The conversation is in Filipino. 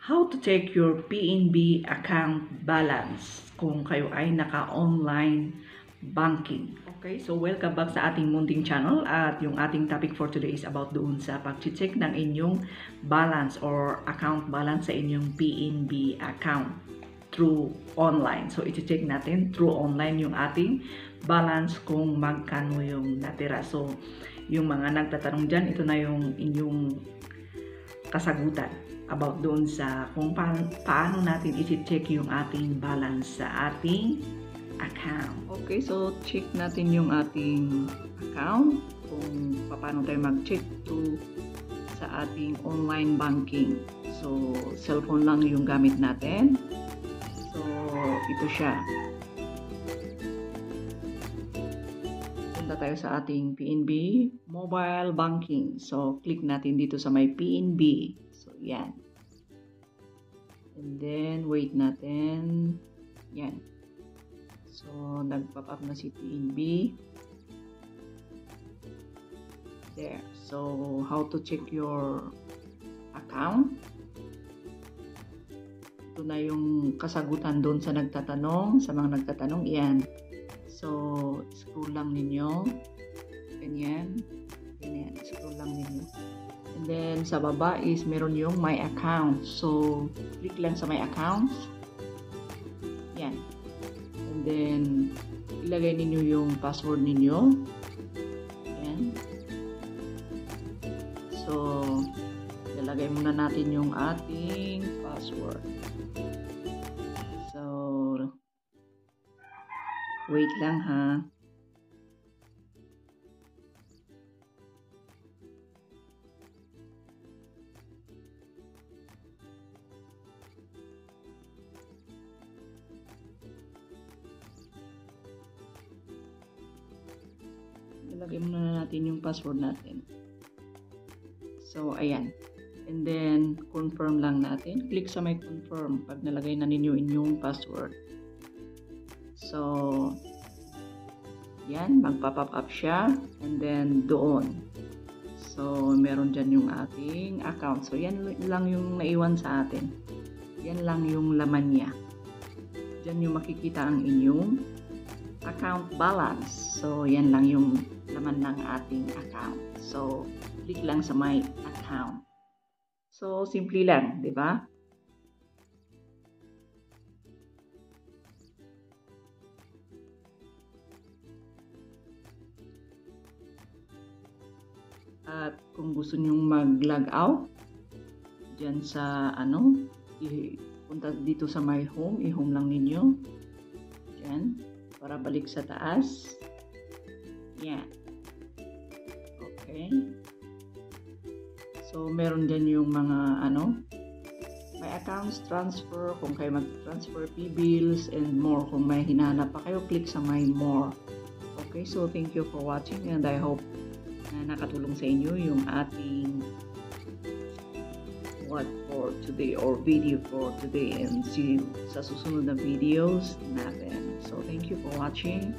How to check your PNB account balance kung kayo ay naka-online banking. Okay, so welcome back sa ating munting channel at yung ating topic for today is about doon sa pag-check ng inyong balance or account balance sa inyong PNB account through online. So i-check natin through online yung ating balance kung magkano yung natira. So yung mga nagtatanong dyan, ito na yung inyong kasagutan about doon sa kung paano natin i-check yung ating balance sa ating account. Okay, so check natin yung ating account kung paano tayo mag-check to sa ating online banking. So, cellphone lang yung gamit natin. So, ito siya. Punta tayo sa ating PNB mobile banking. So, click natin dito sa may PNB. So, yan. And then, wait natin. Yan. So, nag-pop up na si PNB. There. So, how to check your account. Ito na yung kasagutan doon sa nagtatanong. Sa mga nagtatanong, yan. So, scroll lang ninyo. Ganyan. Ganyan. Scroll lang ninyo. And then, sa baba is meron yung My Account. So, click lang sa My Account. Yan. And then, ilagay ninyo yung password ninyo. Yan. So, ilalagay muna natin yung ating password. So, wait lang ha. Ilagay muna natin yung password natin. So, ayan. And then, confirm lang natin. Click sa may confirm pag nalagay na ninyo inyong password. So, yan. Magpa-pop up siya. And then, doon. So, meron dyan yung ating account. So, yan lang yung naiwan sa atin. Yan lang yung laman niya. Dyan yung makikita ang inyong account balance. So, yan lang yung laman ng ating account. So, click lang sa my account. So, simple lang, di ba? At kung gusto nyong mag-log out, dyan sa punta dito sa my home, i-home lang ninyo. Dyan, para balik sa taas. Yan. Okay. So, meron din yung mga my accounts, transfer, kung kayo mag-transfer, P-bills, and more. Kung may hinahanap pa kayo, click sa my more. Okay, so thank you for watching and I hope na nakatulong sa inyo yung ating what for today or video for today, and see you sa susunod na videos natin. So, thank you for watching.